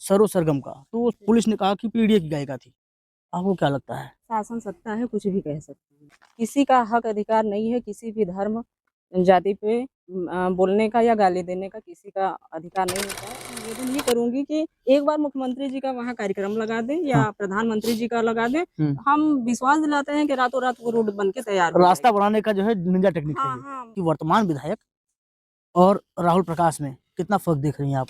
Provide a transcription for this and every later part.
सरो सरगम का, तो पुलिस ने कहा कि पीडीए की गायिका थी। आपको क्या लगता है? शासन सत्ता है, कुछ भी कह सकते हैं। किसी का हक अधिकार नहीं है किसी भी धर्म जाति पे बोलने का या गाली देने का किसी का अधिकार नहीं होता है। निवेदन ये करूंगी कि एक बार मुख्यमंत्री जी का वहाँ कार्यक्रम लगा दें या हाँ। प्रधानमंत्री जी का लगा दें, हम विश्वास दिलाते हैं कि रातों रात वो रोड बन के तैयार हो रास्ता जाएगी। बनाने का जो है निंजा टेक्निक है हाँ ये। हाँ। कि वर्तमान विधायक और राहुल प्रकाश में कितना फर्क देख रही हैं आप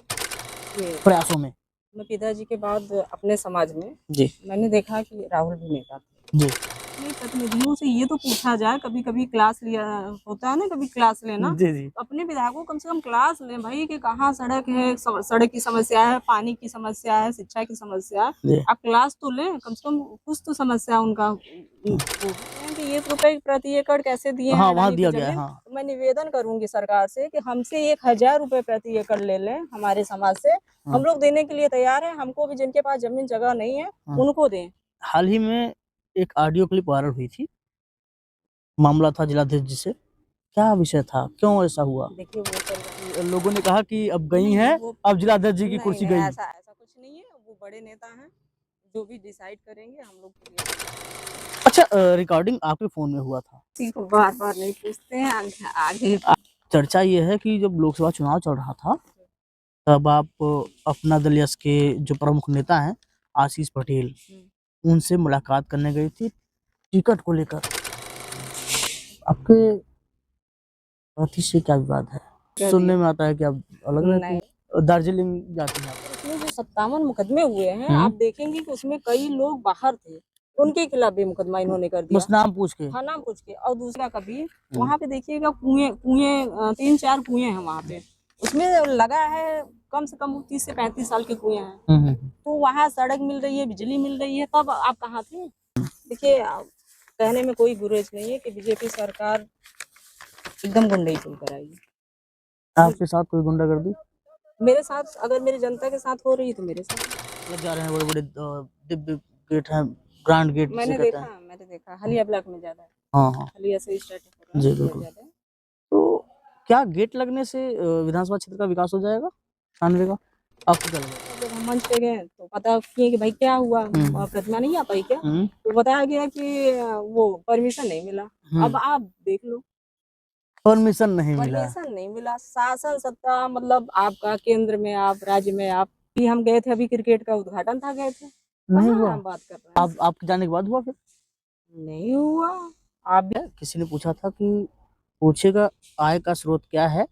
ये प्रयासों में? अपने पिताजी के बाद अपने समाज में जी मैंने देखा कि राहुल भी नेता थे। जी अपने प्रतिनिधियों से ये तो पूछा जाए, कभी-कभी क्लास लिया होता है ना, कभी क्लास लेना, जी जी। अपने विधायकों को कम से कम क्लास लें भाई कि कहाँ सड़क है, सड़क की समस्या है, पानी की समस्या है, शिक्षा की समस्या है। जी आप क्लास तो लें, कम से कम कुछ तो समस्या उनका वो है कि ₹1 प्रति एकड़ कैसे दिए हैं हाँ, वहाँ अडानी को दिया गया है। जमीन। हाँ तो मैं निवेदन करूंगी सरकार से कि हमसे ₹1000 प्रति एकड़ ले लें हमारे समाज से। हाँ हम लोग देने के लिए तैयार हैं, हमको भी जिनके पास जमीन जगह नहीं है हाँ। उनको दें। हाल ही में एक ऑडियो क्लिप वायरल हुई थी, मामला था जिलाधीश जी से। क्या विषय था? क्यों ऐसा हुआ? देखिए वो चल रहा है। लोगों ने कहा कि अब गई नहीं, हैं, वो अब जिलाध्यक्ष जी की नहीं, कुर्सी नहीं, गई। ऐसा ऐसा कुछ नहीं है, वो बड़े नेता हैं, जो भी डिसाइड करेंगे हम लोग के लिए। अच्छा, रिकॉर्डिंग आपके फ़ोन में हुआ था। किसी को बार-बार नहीं पूछते हैं, आगे आगे चर्चा ये है कि जब लोकसभा चुनाव चल रहा था, तब आप अपना दल यस के जो प्रमुख नेता हैं, आशीष पटेल, उनसे मुलाकात करने गई थी टिकट को लेकर। आपके साथी से क्या विवाद है? सुनने में आता है कि आप अलग रहती नहीं। हैं, दार्जिलिंग जाती हैं आप। उसमें जो 57 मुकदमे हुए हैं, हुँ। आप देखेंगे कि उसमें कई लोग बाहर थे, उनके खिलाफ भी मुकदमा इन्होंने कर दिया। बस नाम पूछ के। हाँ, नाम पूछ के। और दूसरा कभी वहाँ पे देखिएगा कुएँ कुएँ 3-4 कुएँ हैं वहाँ पे। उसमें लगा है कम से कम 30 से 35 साल के कुएँ हैं। हुँ, हुँ। तो वहाँ सड़क मिल रही है, बिजली मिल रही है, तब आप कहाँ थे? देखिए कहने में कोई गुरेज नहीं है कि बीजेपी सरकार एकदम गुंडई चल कर आई है। आपके साथ कोई गुंडागर्दी? मेरे साथ अगर मेरी जनता के साथ हो रही है तो मेरे साथ। लग जा रहे हैं बड़े-बड़े दिव्य गेट हैं, ग्रैंड गेट जिसे कहते हैं। मैंने देखा हलिया ब्लॉक में ज़्यादा है। हाँ, हाँ। हलिया से स्टार्ट हो रहा है, जी, हलिया बिल्कुल। ज़्यादा है। तो क्या गेट लगने से विधानसभा क्षेत्र का विकास हो जाएगा? 96 का? आपको क्या लगता है? जब हम मंच पे गए तो पता किए कि भाई क्या हुआ? प्रतिमा नहीं आ पाई क्या? हुँ, तो बताया गया कि वो परमिशन नहीं मिला। हुँ। अब आप देख लो, परमिशन नहीं मिला। परमिशन नहीं मिला। शासन सत्ता मतलब आपका केंद्र में आप, राज्य में आप। भी हम गए थे, अभी क्रिकेट का उद्घाटन था, गए थे। नहीं कहाँ हुआ? हम बात कर रहे हैं? आपके जाने के बाद हुआ फिर? नहीं हुआ। आप भी किसी ने पूछा था कि पूछेगा आय का स्रोत क्या है?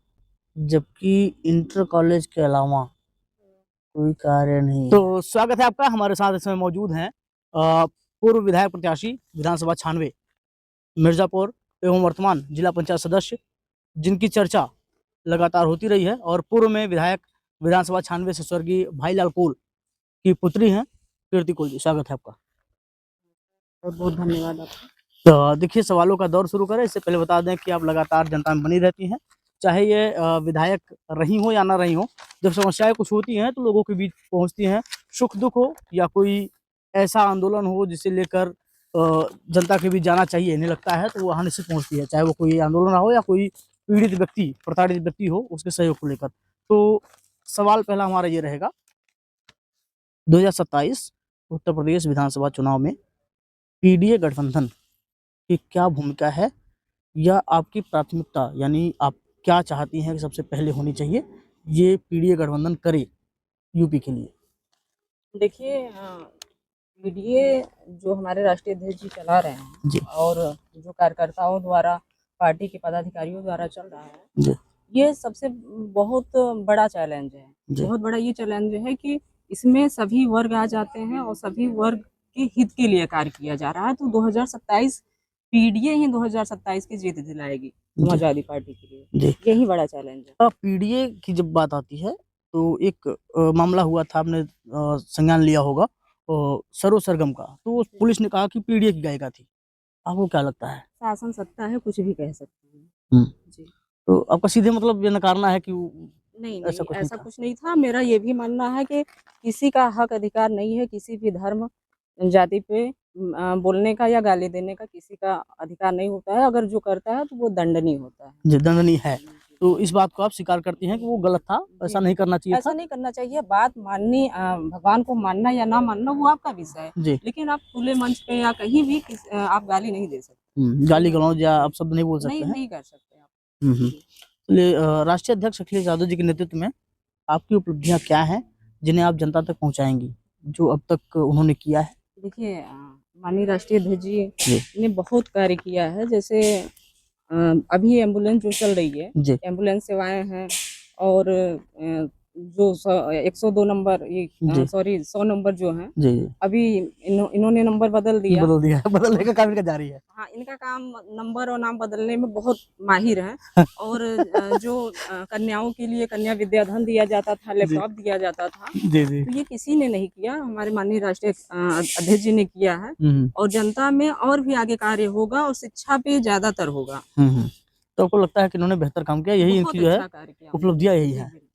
जबकि इंटर कॉलेज के अलावा कोई कार्य नहीं। तो स्वागत है आपका, हमारे साथ इस समय मौजूद हैं पूर्व विधायक प्रत्याशी विधानसभा 96 मिर्जापुर एवं वर्तमान जिला पंचायत सदस्य, जिनकी चर्चा लगातार होती रही है और पूर्व में विधायक विधानसभा 96 से स्वर्गीय भाईलाल कोल की पुत्री हैं कीर्ति कोल जी। स्वागत है आपका। बहुत-बहुत धन्यवाद आपका। तो देखिए, सवालों का दौर शुरू करें इससे पहले बता दें कि आप लगातार जनता में बनी रहती हैं, चाहे ये विधायक रही हो या ना रही हो। जब समस्याएं कुछ होती हैं तो लोगों के बीच पहुंचती हैं, सुख दुख हो या कोई ऐसा आंदोलन हो जिसे लेकर जनता के बीच जाना चाहिए, इन्हें लगता है तो वहाँ निश्चित पहुंचती है, चाहे वो कोई आंदोलन हो या कोई पीड़ित व्यक्ति, प्रताड़ित व्यक्ति हो, उसके सहयोग को लेकर। तो सवाल पहला हमारा ये रहेगा, 2027 उत्तर प्रदेश विधानसभा चुनाव में पीडीए गठबंधन की क्या भूमिका है या आपकी प्राथमिकता, यानी आप क्या चाहती हैं कि सबसे पहले होनी चाहिए ये पीडीए गठबंधन करे यूपी के लिए? देखिए पीडीए जो हमारे राष्ट्रीय अध्यक्ष जी चला रहे हैं जी और जो कार्यकर्ताओं द्वारा, पार्टी के पदाधिकारियों द्वारा चल रहा है, जी ये सबसे बहुत बड़ा चैलेंज है। जी बहुत बड़ा ये चैलेंज है कि इसमें सभी वर्ग आ जाते हैं और सभी वर्ग के हित के लिए कार्य किया जा रहा है। तो 2027 पीडीए ही 2027 की जीत दिलाएगी जी समाजवादी पार्टी के लिए। जी। यही बड़ा चैलेंज है। पीडीए की जब बात आती है तो एक मामला हुआ था, आपने संज्ञान लिया होगा सरो सरगम का, तो पुलिस ने कहा कि पीडीए की गायिका थी। आपको क्या लगता है? शासन सत्ता है, कुछ भी कह सकते हैं। हम्म। जी। तो आपका सीधे मतलब ये नकारना है कि नहीं, ऐसा नहीं, कुछ नहीं ऐसा था? कुछ नहीं था। मेरा ये भी मानना है कि किसी का हक अधिकार नहीं है किसी भी धर्म जाति पे बोलने का या गाली देने का किसी का अधिकार नहीं होता है। अगर जो करता है तो वो दंडनीय होता है। जी, दंडनीय है। तो इस बात को आप स्वीकार करती हैं कि वो गलत था, ऐसा जी। नहीं करना चाहिए ऐसा था? नहीं करना चाहिए, बात माननी भगवान को मानना या ना मानना वो आपका विषय है। जी। लेकिन आप खुले मंच पे या कहीं भी आप गाली नहीं दे सकते। गाली गलौज या जी। आप शब्द नहीं बोल सकते नहीं, हैं? नहीं कर सकते आप। हुँ, हुँ। जी। चलिए राष्ट्रीय अध्यक्ष अखिलेश यादव जी के नेतृत्व में आपकी उपलब्धियाँ क्या हैं, जिन्हें आप जनता तक पहुँचाएँगी, जो अब तक उन्होंने किया है? देखिए माननीय राष्ट्रीय अध्यक्ष जी जी, ने बहुत कार्य किया है। जैसे अभी एम्बुलेंस जो चल रही है, जी, एम्बुलेंस सेवाएँ हैं और जो 102 नंबर ये जी, सॉरी 100 नंबर जो हैं, जी, जी। अभी इन्होंने नंबर बदल दिया। बदल दिया है, बदलने और का काम इनका जारी है। हाँ, इनका काम नंबर और नाम बदलने में बहुत माहिर हैं। और जो कन्याओं के लिए कन्या विद्याधन दिया जाता था, जी, लैपटॉप दिया जाता था, जी, जी। तो ये किसी ने नहीं किया, हमारे माननीय राष्ट्रीय अध्यक्ष जी ने किया है। हुँ, हुँ। और जनता में और भी आगे कार्य होगा और शिक्षा पे ज़्यादातर होगा। हुँ, हुँ। तो आपको लगता है कि इन्होंने बेहतर काम किया, यही बहुत इनकी जो है अच्छा कार्य किया उन्होंने। उपलब्धियाँ यही जी, हैं। बिल्कुल।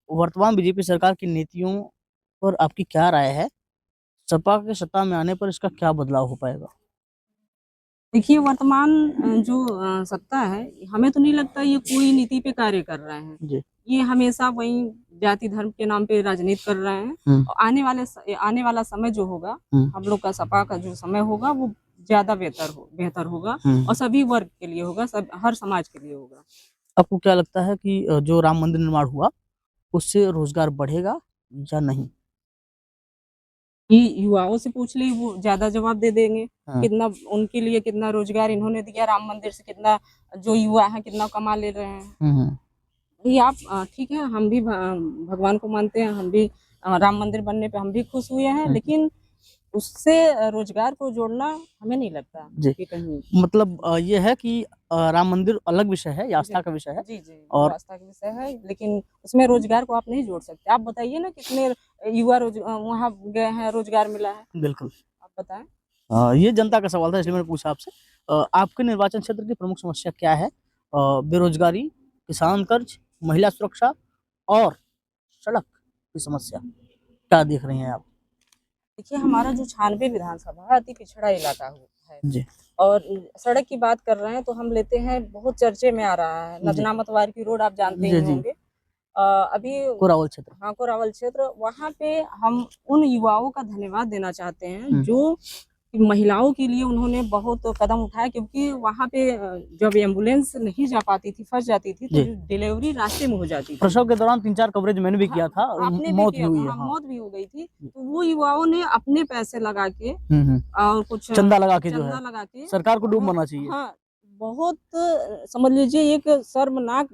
वर्तमान बीजेपी सरकार की नीतियों पर आपकी क्या राय है? सपा के सत्ता में आने पर इसका क्या बदलाव हो पाएगा? देखिए वर्तमान जो सत्ता है, हमें तो नहीं लगता ये कोई नीति पे कार्य कर रहे हैं। जी। ये हमेशा वही जाति धर्म के नाम पे राजनीति कर रहे हैं। हुँ, और आने वाला समय जो होगा, हुँ, हम लोग का सपा का जो समय होगा वो ज़्यादा बेहतर होगा हुँ। और सभी वर्ग के लिए होगा, सब हर समाज के लिए होगा। आपको क्या लगता है कि जो राम मंदिर निर्माण हुआ, उससे रोज़गार बढ़ेगा या नहीं? ये युवाओं से पूछ ली वो ज़्यादा जवाब दे देंगे। हाँ। कितना उनके लिए कितना रोज़गार इन्होंने दिया राम मंदिर से, कितना जो युवा हैं कितना कमा ले रहे हैं। हुँ, हुँ। ये आप ठीक है, हम भी भगवान को मानते हैं, हम भी राम मंदिर बनने पे हम भी खुश हुए हैं, हुँ, लेकिन उससे रोज़गार को जोड़ना हमें नहीं लगता जी। कि कहीं मतलब ये है कि राम मंदिर अलग विषय है, ये जी, आस्था का विषय है जी, जी, वो और आस्था का विषय है, लेकिन उसमें रोज़गार को आप नहीं जोड़ सकते। आप बताइए ना कितने युवा वहाँ गए हैं, रोज़गार मिला है? बिल्कुल। आप बताएँ? ये जनता का सवाल था इसलिए मैंने पूछा आपसे। आपके निर्वाचन क्षेत्र की प्रमुख समस्या क्या है? बेरोज़गारी, किसान कर्ज, महिला सुरक्षा और सड़क की समस्या, क्या देख रही हैं आप? देखिए हमारा जो 96 विधानसभा है अति पिछड़ा इलाका है। जी, और सड़क की बात कर रहे हैं तो हम लेते हैं, बहुत चर्चे में आ रहा है जी। नदना मतवार की रोड, आप जानते जी, ही जी। होंगे। अभी कोरावल क्षेत्र। हाँ, कोरावल क्षेत्र, वहाँ पे हम उन युवाओं का धन्यवाद देना चाहते हैं हुँ। जो महिलाओं के लिए उन्होंने बहुत कदम उठाया, क्योंकि वहाँ पे जब एम्बुलेंस नहीं जा पाती थी, फँस जाती थी, तो जी। जो डिलीवरी रास्ते में हो जाती थी। प्रसव के दौरान 3-4 कवरेज मैंने भी हाँ, किया था आपने भी मौत भी किया था, हुई है। हाँ, हाँ। मौत भी हो गई थी। जी। तो वो युवाओं ने अपने पैसे लगा के हुँ, हुँ। और कुछ चंदा लगा के जो है, चंदा लगा के सरकार को डूब हाँ, मरना चाहिए। हाँ, बहुत समझ लीजिए एक शर्मनाक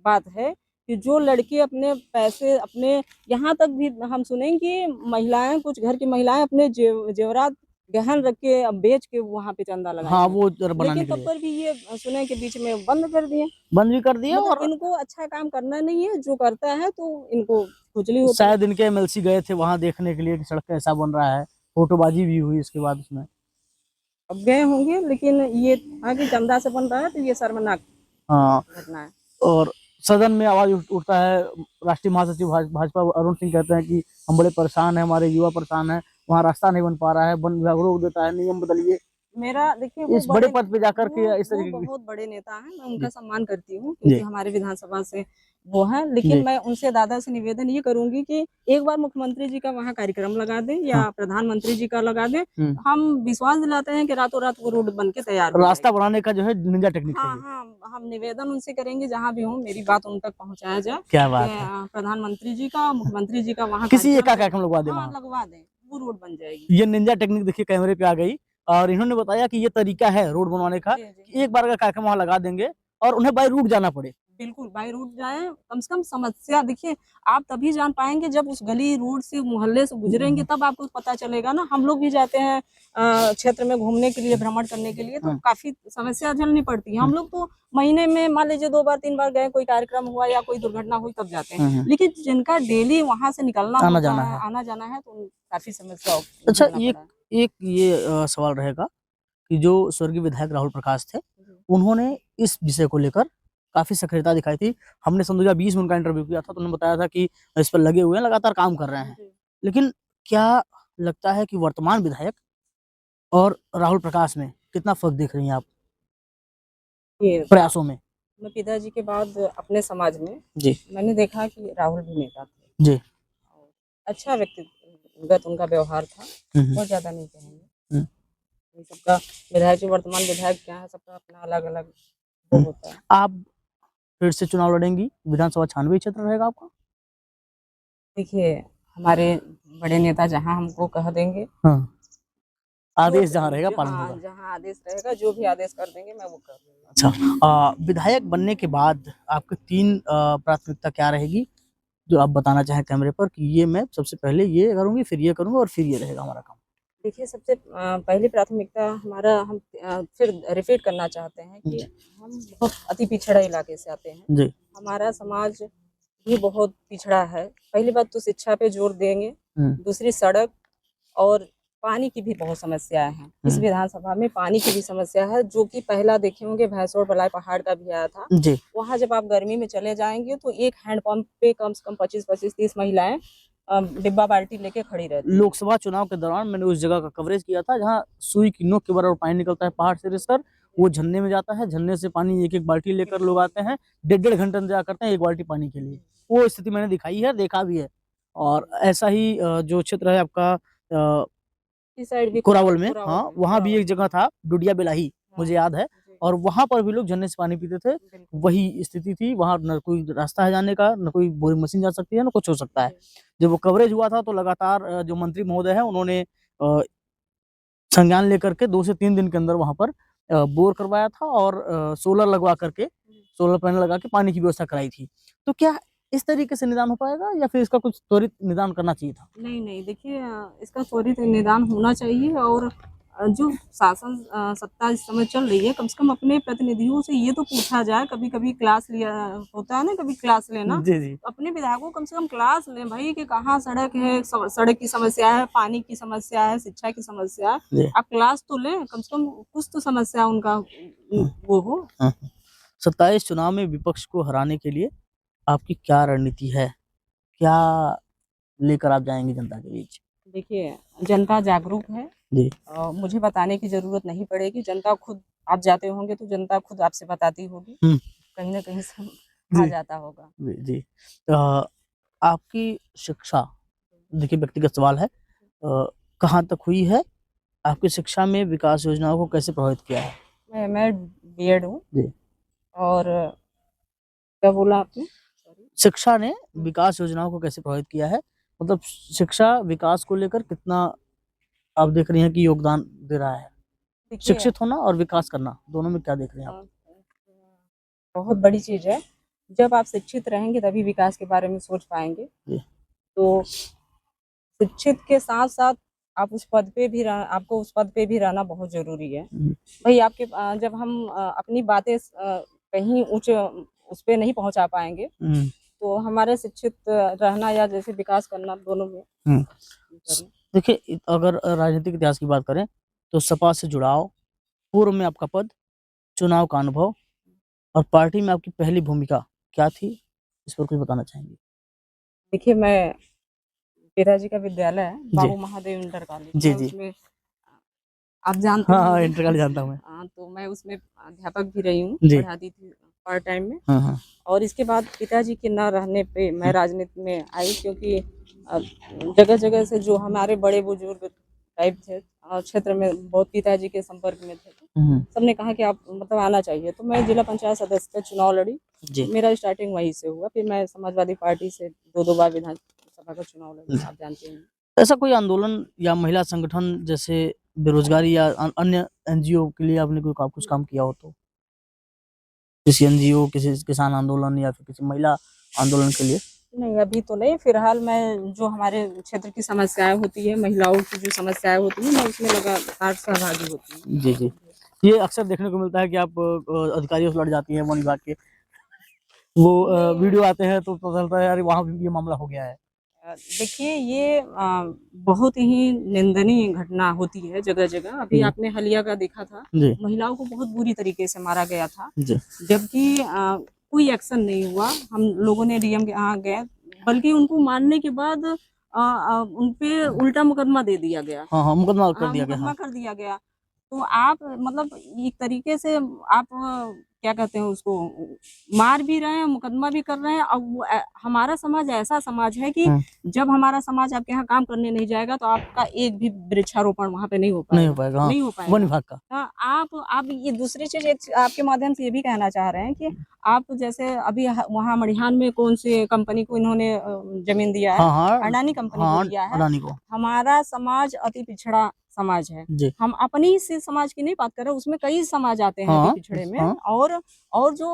बात है कि जो लड़के अपने पैसे अपने, यहाँ तक भी हम सुने कि महिलाएँ, कुछ घर की महिलाएँ अपने जेवरात गहन रख के बेच के वहाँ पे चंदा लगाई हाँ, हैं। वो ज़रा बनाने लेकिन के तब लिए। पर भी ये सुने कि बीच में बंद कर दिए। बंद भी कर दिया मतलब और इनको अच्छा काम करना नहीं है, जो करता है तो इनको खुजली होती है। शायद इनके एमएलसी गए थे वहाँ देखने के लिए कि सड़क कैसा बन रहा है, फोटोबाजी भी हुई उसके बाद उसमें। अब गए होंगे, लेकिन ये था कि चंदा से बन रहा है तो ये शर्मनाक हाँ, घटना है। और सदन में आवाज़ उठता है, राष्ट्रीय महासचिव भाजपा अरुण सिंह कहते हैं कि हम बड़े परेशान हैं, हमारे युवा परेशान हैं, वहाँ रास्ता नहीं बन पा रहा है, वन विभाग रोक देता है, नियम बदलिए। मेरा देखिए इस बड़े पद पे जाकर के इस वो तरीके की बहुत बड़े नेता हैं, मैं उनका जी, सम्मान करती हूँ क्योंकि जी, हमारे विधानसभा से वो हैं। लेकिन जी, मैं उनसे दादा से निवेदन ये करूँगी कि एक बार मुख्यमंत्री जी का वहाँ कार्यक्रम लगा दें हाँ, या प्रधानमंत्री जी का लगा दें, हुँ। हम विश्वास दिलाते हैं कि रातों-रात वो रोड बन के तैयार हो रास्ता जाएगी। बनाने का जो है निंजा टेक्निक है हाँ, ये। हाँ, हम निवेदन उनसे करेंगे, जहाँ भी हों मेरी बात उन तक पहुँचाया जाए क्या कि बात है! प्रधानमंत्री जी का, मुख्यमंत्री जी का वहाँ किसी एक कार्यक्रम का लगे। कार्यक्रम लगवा दें हाँ, वहाँ। लगवा दें, वो रोड बन जाएगी। ये निंजा टेक्निक देखिए कैमरे पे आ गई और इन्होंने बताया कि ये तरीका है रोड बनवाने का जी, जी। कि एक बार का कार्यक्रम वहाँ लगा देंगे और उन्हें बाय रूट जाना पड़े। बिल्कुल, बाय रोड जाएँ, कम से कम समस्या देखिए, आप तभी जान पाएँगे जब उस गली, रोड से, मोहल्ले से गुज़रेंगे, तब आपको पता चलेगा ना। हम लोग भी जाते हैं क्षेत्र में घूमने के लिए, भ्रमण करने के लिए, तो हुँ, काफ़ी समस्या झेलनी पड़ती है। हुँ, हम लोग तो महीने में मान लीजिए 2 बार, 3 बार गए, कोई कार्यक्रम हुआ या कोई दुर्घटना हुई तब जाते हैं। हुँ, हुँ। लेकिन जिनका डेली वहाँ से निकलना होता आना-जाना है, है। आना-जाना है, तो काफ़ी समस्या अच्छा झेलना एक पड़ा है। एक ये सवाल रहेगा कि जो स्वर्गीय विधायक राहुल प्रकाश थे, जी। उन्होंने इस विषय को लेकर काफ़ी सक्रियता दिखाई थी। हमने सन 2020 में उनका इंटरव्यू किया था तो उन्होंने बताया था कि इस पर लगे हुए हैं, लगातार काम कर रहे हैं। जी। लेकिन क्या लगता है कि वर्तमान विधायक और राहुल प्रकाश में कितना फ़र्क देख रही हैं आप ये प्रयासों में? मैं पिताजी के बाद अपने समाज में जी मैंने देखा कि राहुल भी नेता थे। जी। और अच्छा व्यक्तिगत उनका व्यवहार था, बहुत ज़्यादा नहीं कहेंगे। हम्म। इन सबका विधायक जो वर्तमान विधायक क्या है, सबका अपना अलग-अलग वो होता है। आप फिर से चुनाव लड़ेंगी? विधानसभा 96 क्षेत्र रहेगा आपका? देखिए, हमारे बड़े नेता जहाँ हमको कह देंगे, हाँ, जो आदेश जहाँ रहेगा पालन हाँ, होगा। जहाँ आदेश रहेगा, जो भी आदेश कर देंगे मैं वो कर दूँगी। अच्छा, विधायक बनने के बाद आपकी 3 प्राथमिकता क्या रहेगी? जो आप बताना चाहें कैमरे पर कि ये मैं सबसे पहले ये करूँगी, फिर ये करूँगा और फिर ये रहेगा हमारा काम। देखिए, सबसे पहली प्राथमिकता हमारा हम फिर रिपीट करना चाहते हैं कि जी, हम बहुत अति पिछड़े इलाके से आते हैं। जी। हमारा समाज भी बहुत पिछड़ा है। पहली बात तो शिक्षा पे जोर देंगे, हुँ, दूसरी सड़क और पानी की भी बहुत समस्याएँ हैं। इस हुँ। विधानसभा में पानी की भी समस्या है, जो कि पहला देखे होंगे भैंसोड़ बलाई पहाड़ का भी आया था। जी, वहाँ जब आप गर्मी में चले जाएँगे तो एक हैंडपंप पे कम से कम 25-25, 30 महिलाएँ डिब्बा बाल्टी लेके खड़ी रहती हैं। लोकसभा चुनाव के दौरान मैंने उस जगह का कवरेज किया था जहाँ सुई की नोक के बराबर पानी निकलता है पहाड़ से रिसकर, वो झरने में जाता है, झरने से पानी एक-एक बाल्टी लेकर लोग आते हैं, डेढ़-डेढ़ घंटा इंतज़ार करते हैं 1 बाल्टी पानी के लिए। वो स्थिति मैंने दिखाई है, देखा भी है। और ऐसा ही जो क्षेत्र है आपका इस साइड भी कोरावल में, कोरावल हाँ, में वहाँ भी कोरावल एक जगह था डुडिया बिलाही, हाँ, मुझे याद है। जी, और वहाँ पर भी लोग झरने से पानी पीते थे। बिल्कुल। वही स्थिति थी, वहाँ ना कोई रास्ता है जाने का, ना कोई बोरिंग मशीन जा सकती है, ना कुछ हो सकता है। जी, जब वो कवरेज हुआ था तो लगातार जो मंत्री महोदय हैं उन्होंने संज्ञान लेकर के 2 से 3 दिन के अंदर वहाँ पर बोर करवाया था और सोलर लगवा करके, सोलर पैनल लगा के पानी की व्यवस्था कराई थी। तो क्या इस तरीके से निदान हो पाएगा या फिर इसका कुछ त्वरित निदान करना चाहिए था? नहीं, नहीं देखिए इसका त्वरित निदान होना चाहिए और जो शासन सत्ता इस समय चल रही है, कम से कम अपने प्रतिनिधियों से ये तो पूछा जाए, कभी-कभी क्लास लिया होता है ना, कभी क्लास लेना, जी, जी। अपने विधायकों को कम से कम क्लास लें भई कि कहाँ सड़क है, सड़क की समस्या है, पानी की समस्या है, शिक्षा की समस्या है। जी। आप क्लास तो लें, कम से कम कुछ तो समस्या उनका हाँ, वो हो। हाँ। 27 चुनाव में विपक्ष को हराने के लिए आपकी क्या रणनीति है? क्या लेकर आप जाएँगे जनता के बीच? देखिए, जनता जागरूक है। जी। मुझे बताने की ज़रूरत नहीं पड़ेगी, जनता खुद आप जाते होंगे तो जनता खुद आपसे बताती होगी, हुँ। कहीं न कहीं से आ जी, जाता होगा। जी, जी। आपकी शिक्षा देखिए व्यक्तिगत सवाल है कहाँ तक हुई है? आपकी शिक्षा में विकास योजनाओं को कैसे प्रभावित किया है? मैं बीएड हूँ जी। और क्या बोला आपने? सॉरी। शिक्षा ने हुँ, विकास योजनाओं को कैसे प्रभावित किया है? मतलब शिक्षा विकास को लेकर कितना आप देख रही हैं कि योगदान दे रहा है? देखिए शिक्षित होना और विकास करना, दोनों में क्या देख रही हैं आप? बहुत बड़ी चीज़ है। जब आप शिक्षित रहेंगे तभी विकास के बारे में सोच पाएँगे। जी। तो शिक्षित के साथ-साथ आप उस पद पे भी रह आपको उस पद पे भी रहना बहुत ज़रूरी है। हुँ, भई आपके जब हम अपनी बातें कहीं उच्च उस पे नहीं पहुँचा पाएँगे, हुँ, तो हमारे शिक्षित रहना या जैसे विकास करना दोनों में हुँ। अंतर है। देखिए अगर राजनीतिक इतिहास की बात करें, तो सपा से जुड़ाव, पूर्व में आपका पद, चुनाव का अनुभव और पार्टी में आपकी पहली भूमिका क्या थी? इस पर कुछ बताना चाहेंगी? देखिए मैं पिताजी का विद्यालय है, जी। बाबू महादेव इंटर कॉलेज, जी, मैं जी। उसमें आप जानते हाँ, हाँ, होंगे। इंटर कॉलेज जानता हूँ मैं। तो मैं उसमें अध्यापक भी रही हूँ, जी। पढ़ाती थी पार्ट टाइम में। हाँ, हाँ। और इसके बाद पिताजी के ना रहने पे मैं हुँ, राजनीति में आई क्योंकि जगह-जगह से जो हमारे बड़े-बुजुर्ग टाइप थे क्षेत्र में बहुत पिताजी के संपर्क में थे। तो हुँ, सबने कहा कि आप मतलब आना चाहिए, तो मैं जिला पंचायत सदस्य का चुनाव लड़ी। जी। मेरा स्टार्टिंग वहीं से हुआ, फिर मैं समाजवादी पार्टी से 2-2 बार विधानसभा का चुनाव लड़ी, जी। आप जानते हैं। ऐसा कोई आंदोलन या महिला संगठन जैसे बेरोज़गारी या अन्य एनजीओ के लिए आपने कोई कुछ काम किया हो तो? किसी एनजीओ, किसी किसान आंदोलन या फिर किसी महिला आंदोलन के लिए? नहीं, अभी तो नहीं, फिलहाल मैं जो हमारे क्षेत्र की समस्याएँ होती हैं, महिलाओं की जो समस्याएँ होती हैं, मैं उसमें लगातार सहभागी होती हूँ। जी, जी। ये अक्सर देखने को मिलता है कि आप अधिकारियों से लड़ जाती हैं वन विभाग के। वो नहीं वीडियो आते हैं तो पता चलता है यार वहाँ भी ये मामला हो गया है। देखिए ये बहुत ही निंदनीय घटना होती है जगह-जगह। अभी जी, आपने हालिया का देखा था, जी, महिलाओं को बहुत बुरी तरीके से मारा गया था, जी। जबकि कोई एक्शन नहीं हुआ। हम लोगों ने डीएम के यहाँ गए, बल्कि उनको मारने के बाद उन पे उल्टा मुकदमा दे दिया गया। हाँ, हाँ, मुकदमा कर हाँ, दिया गया, मुकदमा हाँ। कर दिया गया। तो आप मतलब एक तरीके से आप क्या कहते हैं उसको, मार भी रहे हैं, मुकदमा भी कर रहे हैं। अब हमारा समाज ऐसा समाज है कि जब हमारा समाज आपके यहाँ काम करने नहीं जाएगा तो आपका एक भी वृक्षारोपण वहाँ पे नहीं हो पाएगा, हाँ, नहीं हो वन पाएगा। विभाग का। हाँ, आप ये दूसरी चीज आपके माध्यम से ये भी कहना चाह रहे हैं कि आप जैसे अभी वहाँ मड़िहान में कौन सी कंपनी को इन्होंने जमीन दिया है, हाँ हाँ अडानी कंपनी को हाँ, दिया है। अडानी को। हमारा समाज अति पिछड़ा समाज है। जी। हम अपनी ही समाज की नहीं बात कर रहे, उसमें कई समाज आते हैं हाँ, अति पिछड़े में। हाँ। और जो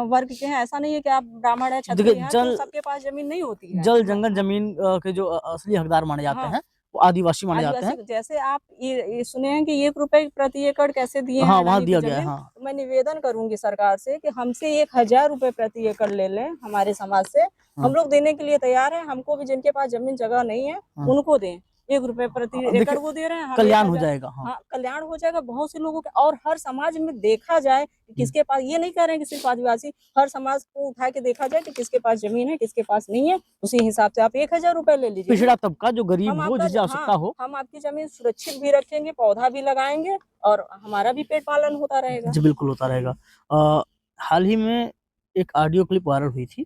वर्ग के हैं, ऐसा नहीं है कि आप ब्राह्मण है, क्षत्रिय देखिए, है तो सबके पास जमीन नहीं होती है। जल जंगल जमीन के जो असली हकदार माने जाते हाँ, हैं वो आदिवासी माने जाते हैं। आदिवासी जैसे आप ये सुने हैं कि 1 रुपए प्रति एकड़ कैसे दिए हैं हाँ, वहाँ अडानी को दिया गया है। जमीन। हाँ, तो मैं निवेदन करूंगी सरकार से कि हमसे 1000 रुपए प्रति एकड़ ले लें हमारे समाज से। हाँ। हम लोग देने के लिए तैयार हैं। हमको भी जिनके पास जमीन जगह नहीं है हाँ। उनको दें। 1 रुपए प्रति एकड़ देखिए, वो दे रहे हैं, हम कल्याण हो 1000। जाएगा। हाँ, हाँ, कल्याण हो जाएगा बहुत से लोगों का। और हर समाज में देखा जाए कि किसके पास, ये नहीं कह रहे हैं कि सिर्फ आदिवासी, हर समाज को उठा के देखा जाए कि किसके पास जमीन है, किसके पास नहीं है। उसी हिसाब से आप 1000 रुपए ले लीजिए। पिछड़ा तबका जो गरीब हम हो, आपका जिसे आवश्यकता हाँ, हो। हम आपकी जमीन सुरक्षित भी रखेंगे, पौधा भी लगाएंगे और हमारा भी पेट पालन होता रहेगा। जी, बिल्कुल होता रहेगा। हाल ही में एक ऑडियो क्लिप वायरल हुई थी,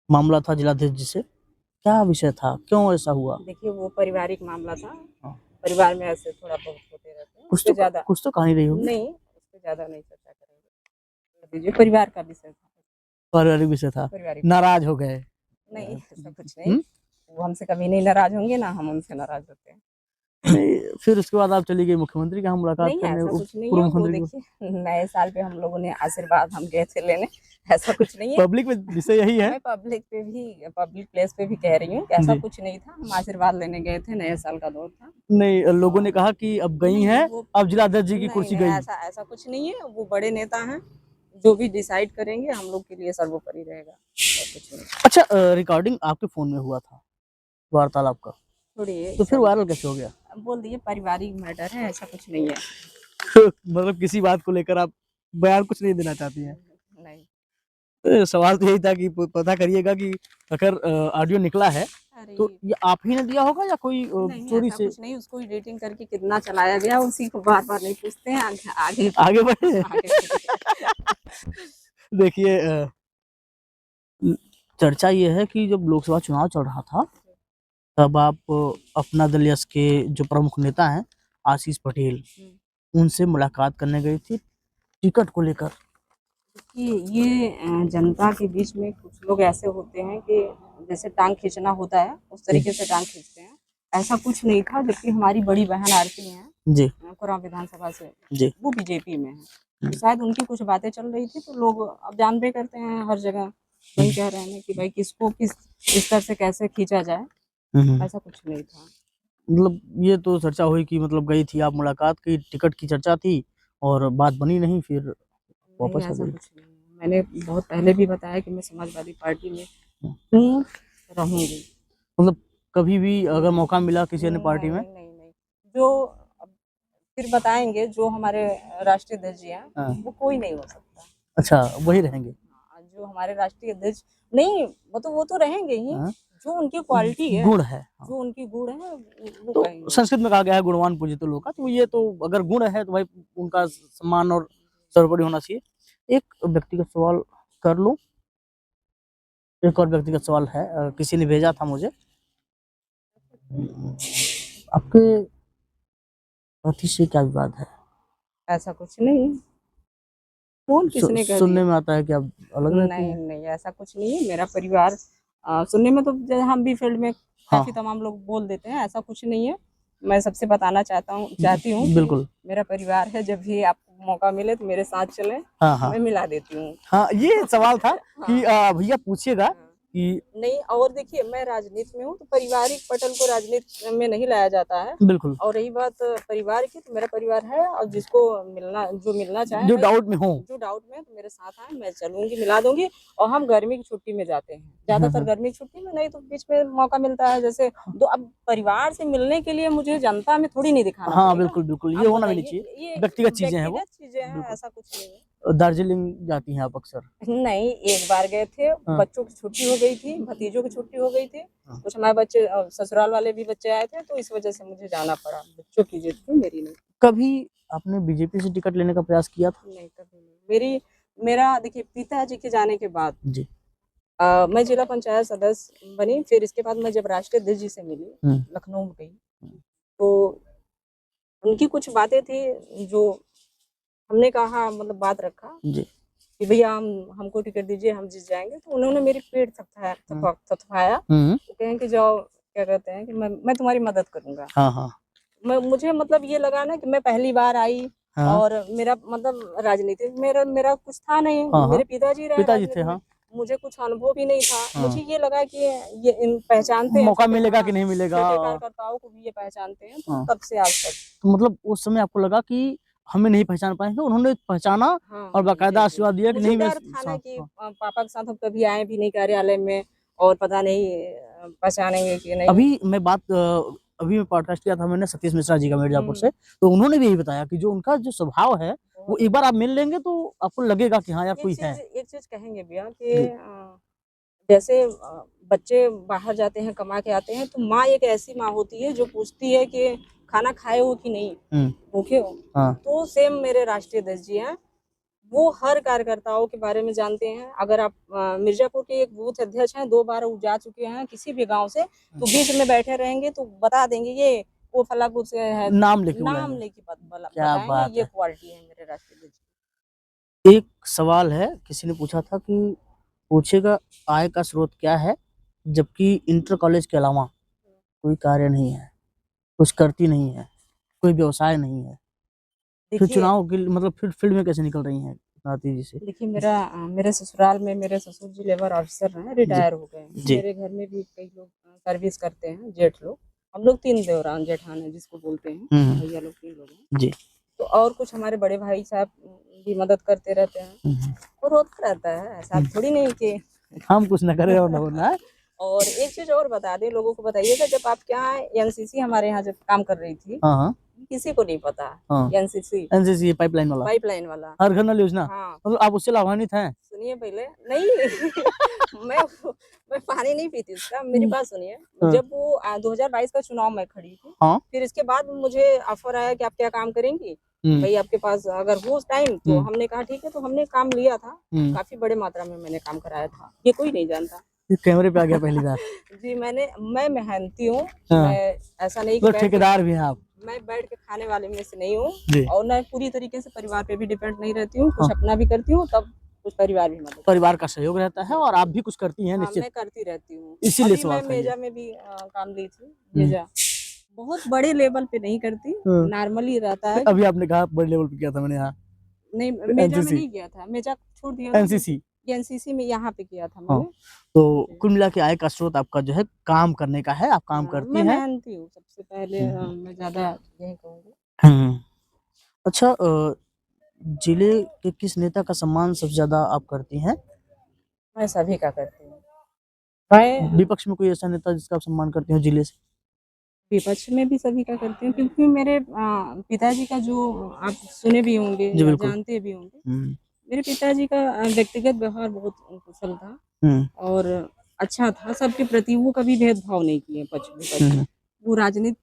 मामला था जिलाधीश जी से। क्या विषय था, क्यों ऐसा हुआ? देखिए, वो पारिवारिक मामला था। हाँ। परिवार में ऐसे थोड़ा बहुत होते रहते हैं। कुछ तो कहानी रही होगी। नहीं, उससे ज्यादा नहीं चर्चा करेंगे। दीजिए, परिवार का विषय था। पारिवारिक विषय था, पारिवारिक नाराज हो गए। नहीं, ऐसा कुछ नहीं। वो हमसे कभी नहीं नाराज होंगे, ना हम उनसे नाराज होते हैं। नहीं, फिर उसके बाद आप चली गई मुख्यमंत्री के यहाँ मुलाकात नहीं, करने, ऐसा कुछ नहीं पूर्व है। वो मुख्यमंत्री को। देखिए, नए साल पे हम लोगों ने आशीर्वाद हम गए थे लेने, ऐसा कुछ नहीं है। पब्लिक में विषय यही है। मैं पब्लिक प्लेस पे भी कह रही हूँ कि ऐसा जी। कुछ नहीं था। हम आशीर्वाद लेने गए थे, नए साल का दौर था। नहीं, लोगों ने कहा कि अब गई नहीं, हैं, वो अब जिलाध्यक्ष जी की नहीं, कुर्सी नहीं, गई। ऐसा कुछ नहीं है। वो बड़े नेता हैं, जो भी डिसाइड करेंगे हम लोग के लिए सर्वोपरि रहेगा, और कुछ नहीं। अच्छा, रिकॉर्डिंग आपके फोन में हुआ था वार्तालाप का, छोड़िए, तो फिर वायरल कैसे हो गया? बोल दिए पारिवारिक मैटर है, ऐसा कुछ नहीं है। मतलब किसी बात को लेकर आप बयान कुछ नहीं देना चाहती हैं? नहीं। सवाल तो यही था कि पता करिएगा कि अगर ऑडियो निकला है तो ये आप ही ने दिया होगा या कोई नहीं, चोरी ऐसा से? कुछ नहीं। उसको एडिटिंग करके कितना चलाया गया उसी को बार बार नहीं पूछते हैं। आगे आगे बढ़े। देखिए, चर्चा ये है कि जब लोकसभा चुनाव चल रहा था तब आप अपना दल यस के जो प्रमुख नेता हैं आशीष पटेल, उनसे मुलाकात करने गई थी टिकट को लेकर। ये जनता के बीच में कुछ लोग ऐसे होते हैं कि जैसे टांग खींचना होता है उस तरीके से टांग खींचते हैं। ऐसा कुछ नहीं था। जबकि हमारी बड़ी बहन आरती हैं जी, कुरान विधानसभा से, जी, वो बीजेपी में है। तो शायद उनकी कुछ बातें चल रही थी, तो लोग अब जानबे करते हैं हर जगह वही कह रहे हैं कि भाई किसको किस स्तर से कैसे खींचा जाए। ऐसा कुछ नहीं था। मतलब ये तो चर्चा हुई कि मतलब गई थी आप, मुलाकात की, टिकट की चर्चा थी और बात बनी नहीं, फिर वापस नहीं, आ ऐसा गई। कुछ नहीं है। मैंने बहुत पहले भी बताया कि मैं समाजवादी पार्टी में हूँ, रहूंगी। मतलब कभी भी अगर मौका मिला किसी अन्य पार्टी में? नहीं। जो अब फिर बताएंगे, जो हमारे राष्ट्रीय अध्यक्ष जी हैं, हाँ। वो कोई नहीं हो सकता। अच्छा, वही रहेंगे? जो हमारे राष्ट्रीय अध्यक्ष नहीं, वो तो रहेंगे ही। हाँ। जो उनकी क्वालिटी है, गुण है। हाँ। जो उनकी गुण है, वो तो कहेंगे। संस्कृत में कहा गया है गुणवान पूजितो लोका, तो ये तो अगर गुण है तो भाई उनका सम्मान और सर्वोपरि होना चाहिए। एक व्यक्तिगत सवाल कर लूं? एक और व्यक्तिगत सवाल है, किसी ने भेजा था मुझे। आपके पति से क्या विवाद है? ऐसा कुछ नहीं। कौन किसने कह सुनने दिया? में आता है कि आप अलग रहती नहीं, हैं। नहीं, ऐसा कुछ नहीं है। मेरा परिवार सुनने में तो हम भी फील्ड में काफी हाँ, तमाम लोग बोल देते हैं, ऐसा कुछ नहीं है। मैं सबसे बताना चाहती हूँ कि बिल्कुल। मेरा परिवार है। जब भी आपको मौका मिले तो मेरे साथ चले, हाँ, मैं मिला देती हूँ। हाँ, ये सवाल था कि भैया पूछिएगा हाँ। कि नहीं, और देखिए, मैं राजनीति में हूँ तो पारिवारिक पटल को राजनीति में नहीं लाया जाता है। बिल्कुल, और रही बात परिवार की, तो मेरा परिवार है, और जिसको मिलना चाहे, जो डाउट में हो, जो डाउट में, तो मेरे साथ आए, मैं चलूंगी, मिला दूंगी। और हम गर्मी की छुट्टी में जाते हैं ज्यादातर, गर्मी की छुट्टी में, नहीं तो बीच में मौका मिलता है जैसे दो। अब परिवार से मिलने के लिए मुझे जनता में थोड़ी नहीं दिखाना हाँ, पड़ेगा। बिल्कुल, बिल्कुल, ये आप होना भी नहीं बताइए, चाहिए। ये व्यक्तिगत चीजें हैं वो। व्यक्तिगत चीजें हैं, बिल्कुल। ऐसा कुछ नहीं है। दार्जिलिंग जाती हैं आप अक्सर? नहीं, एक बार गए थे। हाँ। बच्चों की छुट्टी हो गई थी, भतीजों की छुट्टी हो गई थी। हाँ। कुछ हमारे बच्चे, ससुराल वाले भी बच्चे आए थे, तो इस वजह से मुझे जाना पड़ा। बच्चों की जिद थी, मेरी नहीं। कभी आपने बीजेपी से टिकट लेने का प्रयास किया था? नहीं, कभी नहीं। मेरा देखिए पिताजी के जाने के बाद जी। मैं जिला पंचायत सदस्य बनी, फिर इसके बाद मैं जब राष्ट्रीय अध्यक्ष जी से मिली, लखनऊ में गई, तो उनकी कुछ बातें थी जो हमने कहा, मतलब बात रखा जी। कि भैया हमको टिकट दीजिए, हम जीत जाएंगे। तो उन्होंने मेरी पेट थपथपाया, तो कहें कि जाओ, क्या कहते हैं कि मैं तुम्हारी मदद करूंगा। हाँ हाँ। मुझे मतलब ये लगा ना कि मैं पहली बार आई, हाँ। और मेरा मतलब राजनीति मेरा कुछ था नहीं। हाँ, मेरे पिताजी रहे पिताजी थे। राजनीति में, हाँ। मुझे कुछ अनुभव भी नहीं था। हाँ। मुझे ये लगा कि ये पहचानते हैं, मौका छोटे मिलेगा कि नहीं मिलेगा। छोटे कार्यकर्ताओं को भी ये पहचानते हैं। तो हाँ। तब से आज तक तो मतलब उस समय आपको लगा कि हमें नहीं पहचान पाएंगे, उन्होंने पहचाना और बाकायदा जी, आशीर्वाद दिया कि मुझे नहीं मैं डर था ना कि पापा के साथ हम कभी आए भी नहीं कार्यालय में, और पता नहीं पहचानेंगे कि नहीं। अभी मैं पॉडकास्ट किया था मैंने सतीश मिश्रा जी का मिर्जापुर से, हम्म। तो उन्होंने भी यही बताया कि जो उनका जो स्वभाव है वो एक बार आप मिल लेंगे तो आपको लगेगा कि हाँ यार कोई है। एक चीज कहेंगे भैया कि जैसे बच्चे बाहर जाते हैं, कमा के आते हैं, तो माँ एक ऐसी माँ होती है जो पूछती है कि खाना खाए हो कि नहीं, भूखे हो। हाँ। तो सेम मेरे राष्ट्रीय अध्यक्ष जी हैं, वो हर कार्यकर्ताओं के बारे में जानते हैं। अगर आप मिर्जापुर के एक बूथ अध्यक्ष हैं, 2 बार वो जा चुके हैं किसी भी गांव से, तो बीच में बैठे रहेंगे तो बता देंगे ये वो फला बूथ से है, नाम लेके क्या बताएंगे। बात ये है। क्वालिटी है मेरे राष्ट्रीय अध्यक्ष की। एक सवाल है, किसी ने पूछा था कि पूछेगा आय का स्रोत क्या है, जबकि इंटर कॉलेज के अलावा कोई कार्य नहीं है, कुछ करती नहीं है, कोई व्यवसाय नहीं है, फिर देखिए चुनाव के मतलब फिर फील्ड में कैसे निकल रही हैं इतना तेजी से। देखिए मेरे ससुराल में मेरे ससुर जी लेबर ऑफिसर हैं, रिटायर हो गए हैं। जी। मेरे घर में भी कई लोग सर्विस करते हैं, जेठ लोग। हम लोग 3 देवरान जेठान है जिसको बोलते हैं, भैया लोग 3 लोग हैं। जी। तो और कुछ हमारे बड़े भाई साहब भी मदद करते रहते हैं, और होता रहता है ऐसा थोड़ी नहीं कि हम कुछ न करें और न होना है। और एक चीज और बता दें, लोगों को बताइएगा, जब आपके यहाँ एनसीसी हमारे यहाँ जब काम कर रही थी, हाँ। किसी को नहीं पता। हाँ। एनसीसी पाइपलाइन वाला हर घर नल योजना। हाँ। मतलब आप उससे लाभान्वित हैं। सुनिए पहले नहीं मैं पानी नहीं पीती उसका, मेरी बात सुनिए। जब वो 2022 का चुनाव में खड़ी थी, फिर इसके बाद मुझे ऑफर आया कि आप क्या काम करेंगी भाई, आपके पास अगर हो उस टाइम, तो हमने कहा ठीक है। तो हमने काम लिया था, काफी बड़े मात्रा में मैंने काम कराया था, ये कोई नहीं जानता। कैमरे पे आ गया पहली बार। जी, मैं मेहनती हूँ। मैं ऐसा नहीं कि ठेकेदार भी हैं आप। मैं बैठ के खाने वाले में से नहीं हूँ, और मैं पूरी तरीके से परिवार पे भी डिपेंड नहीं रहती हूँ। कुछ अपना भी करती हूँ, तब कुछ परिवार भी मदद, परिवार का सहयोग रहता है और आप भी कुछ करती हैं निश्चित। मैं करती रहती हूँ। इसीलिए अभी मैं मेजा में भी काम ली थी। मेजा बहुत बड़े लेवल पे नहीं करती, नॉर्मली रहता है। अभी आपने कहा बड़े लेवल पे किया था, मैंने यहाँ नहीं, मेजा में नहीं किया था, मेजा छोड़ दिया। एनसीसी में यहाँ पे किया था मैंने। तो कुल मिला के आय का स्रोत आपका जो है काम करने का है, आप काम करती हैं। मैं मेहनती हूँ सबसे पहले, मैं ज्यादा यही कहूँगी। अच्छा, जिले के किस नेता का सम्मान सबसे ज्यादा आप करती हैं? मैं सभी का करती हूँ। मैं विपक्ष में कोई ऐसा नेता जिसका आप सम्मान करती हो जिले से? विपक्ष में भी सभी का करती हूँ, क्योंकि मेरे पिताजी का जो आप सुने भी होंगे या जानते भी होंगे, मेरे पिताजी का व्यक्तिगत व्यवहार बहुत कुशल था और अच्छा था। सबके प्रति वो कभी भेदभाव नहीं किए पक्ष विपक्ष। वो राजनीति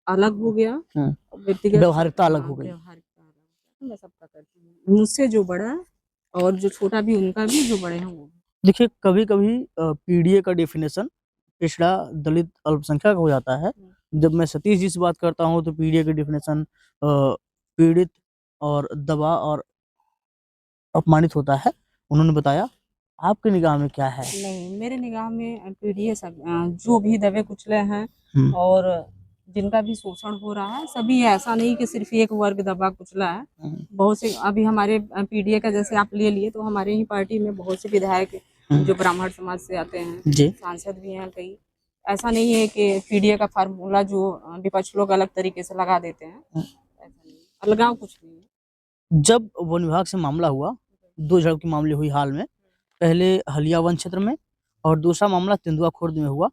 अलग हो गया, व्यक्तिगत व्यवहारिकता अलग हो गई। मैं सबका करती हूँ, मुझसे जो बड़ा और जो छोटा भी, उनका भी, जो बड़े हैं वो। देखिए, कभी कभी पीडीए का डेफिनेशन पिछड़ा, दलित, अल्पसंख्यक हो जाता है। जब मैं सतीश जी से बात करता हूँ तो पीडीए का डेफिनेशन पीड़ित और दबा और अपमानित होता है, उन्होंने बताया। आपकी निगाह में क्या है? नहीं, मेरे निगाह में पीडीए सब जो भी दबे कुचले हैं और जिनका भी शोषण हो रहा है, सभी, ऐसा नहीं कि सिर्फ एक वर्ग दबा कुचला है। बहुत से अभी हमारे पीडीए का जैसे आप ले लिए, तो हमारे ही पार्टी में बहुत से विधायक जो ब्राह्मण समाज से आते हैं, सांसद भी हैं कई। ऐसा नहीं है कि पीडीए का फार्मूला जो विपक्ष लोग अलग तरीके से लगा देते हैं, ऐसा नहीं, अलगाव कुछ नहीं है। जब वन विभाग से मामला हुआ, 2 झड़प की मामले हुई हाल में, पहले हलिया वन क्षेत्र में और दूसरा मामला तेंदुआ खुर्द में हुआ,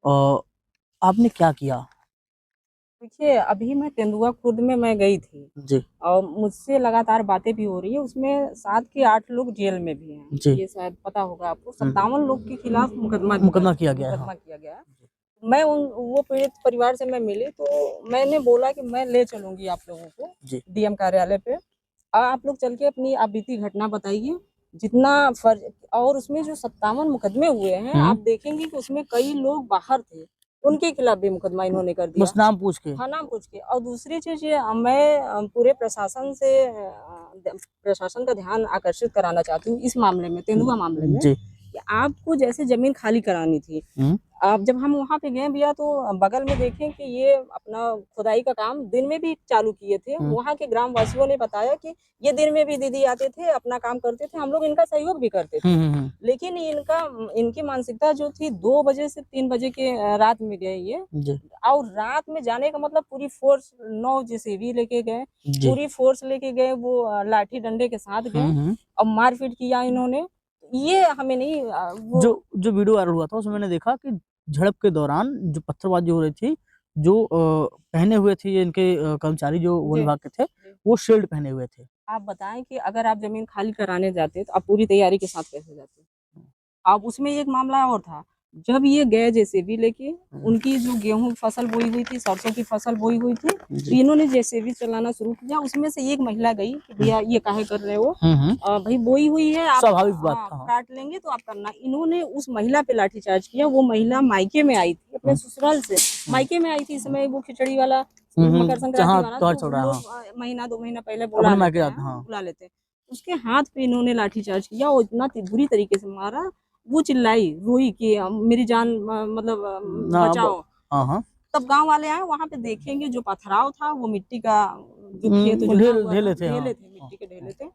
और आपने क्या किया? देखिए, अभी मैं तेंदुआ खुर्द में मैं गई थी जी। और मुझसे लगातार बातें भी हो रही है। उसमें 7 के 8 लोग जेल में भी हैं, ये शायद पता होगा आपको। 57 लोग के खिलाफ मुकदमा किया गया है। मैं वो पीड़ित परिवार से मैं मिली, तो मैंने बोला कि मैं ले चलूंगी आप लोगों को डीएम कार्यालय पे, आप लोग चल के अपनी आप बीती घटना बताइए, जितना फर्ज और उसमें जो 57 मुकदमे हुए हैं, आप देखेंगे कि उसमें कई लोग बाहर थे, उनके खिलाफ भी मुकदमा इन्होंने कर दिया। बस नाम पूछ के। हाँ, नाम पूछ के। और दूसरी चीज़ ये मैं पूरे प्रशासन से प्रशासन का ध्यान आकर्षित कराना चाहती हूँ इस मामले में, तेंदुआ मामले में, जी। कि आपको जैसे ज़मीन खाली करानी थी, अब जब हम वहाँ पे गए भैया तो बगल में देखें कि ये अपना खुदाई का काम दिन में भी चालू किए थे। वहाँ के ग्रामवासियों ने बताया कि ये दिन में भी दीदी आते थे, अपना काम करते थे, हम लोग इनका सहयोग भी करते थे। लेकिन इनकी मानसिकता जो थी 2 बजे से 3 बजे के रात में गए ये, और रात में जाने का मतलब पूरी फोर्स 9 जेसीबी लेके गए, पूरी फोर्स लेके गए, वो लाठी डंडे के साथ गए और मारपीट किया इन्होंने। ये हमें नहीं जो वीडियो वायरल हुआ था उसमें मैंने देखा कि झड़प के दौरान जो पत्थरबाजी हो रही थी, जो पहने हुए थे ये इनके कर्मचारी जो वन विभाग के थे, वो शील्ड पहने हुए थे। आप बताएं कि अगर आप जमीन खाली कराने जाते तो आप पूरी तैयारी के साथ कैसे जाते? अब उसमें एक मामला और था, जब ये गए जेसीबी लेके, उनकी जो गेहूं फसल बोई हुई थी, सरसों की फसल बोई हुई थी, तो इन्होंने जेसीबी चलाना शुरू किया। उसमें से एक महिला गई कि भैया ये काहे कर रहे हो, भाई बोई हुई है, आप स्वाभाविक बात था। काट लेंगे तो आप करना। इन्होंने उस महिला पे लाठीचार्ज किया। वो महिला मायके में आई थी, अपने ससुराल से मायके में आई थी। इस समय वो खिचड़ी वाला मकर संक्रांति वाला तो लोग महीना 2 महीना पहले बुला लेते हैं। उसके हाथ पे इन्होंने लाठीचार्ज किया और इतना बुरी तरीके से मारा, वो चिल्लाई, रोई कि मेरी जान मतलब बचाओ। तब गांव वाले आए, वहां पे देखेंगे जो पथराव था वो मिट्टी का जो खेत ढेले थे, मिट्टी के ढेले थे।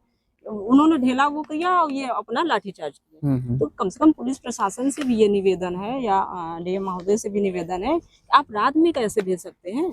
उन्होंने ढेला वो किया और ये अपना लाठीचार्ज किया। तो कम से कम पुलिस प्रशासन से भी ये निवेदन है या डीएम महोदय से भी निवेदन है, आप रात में कैसे भेज सकते हैं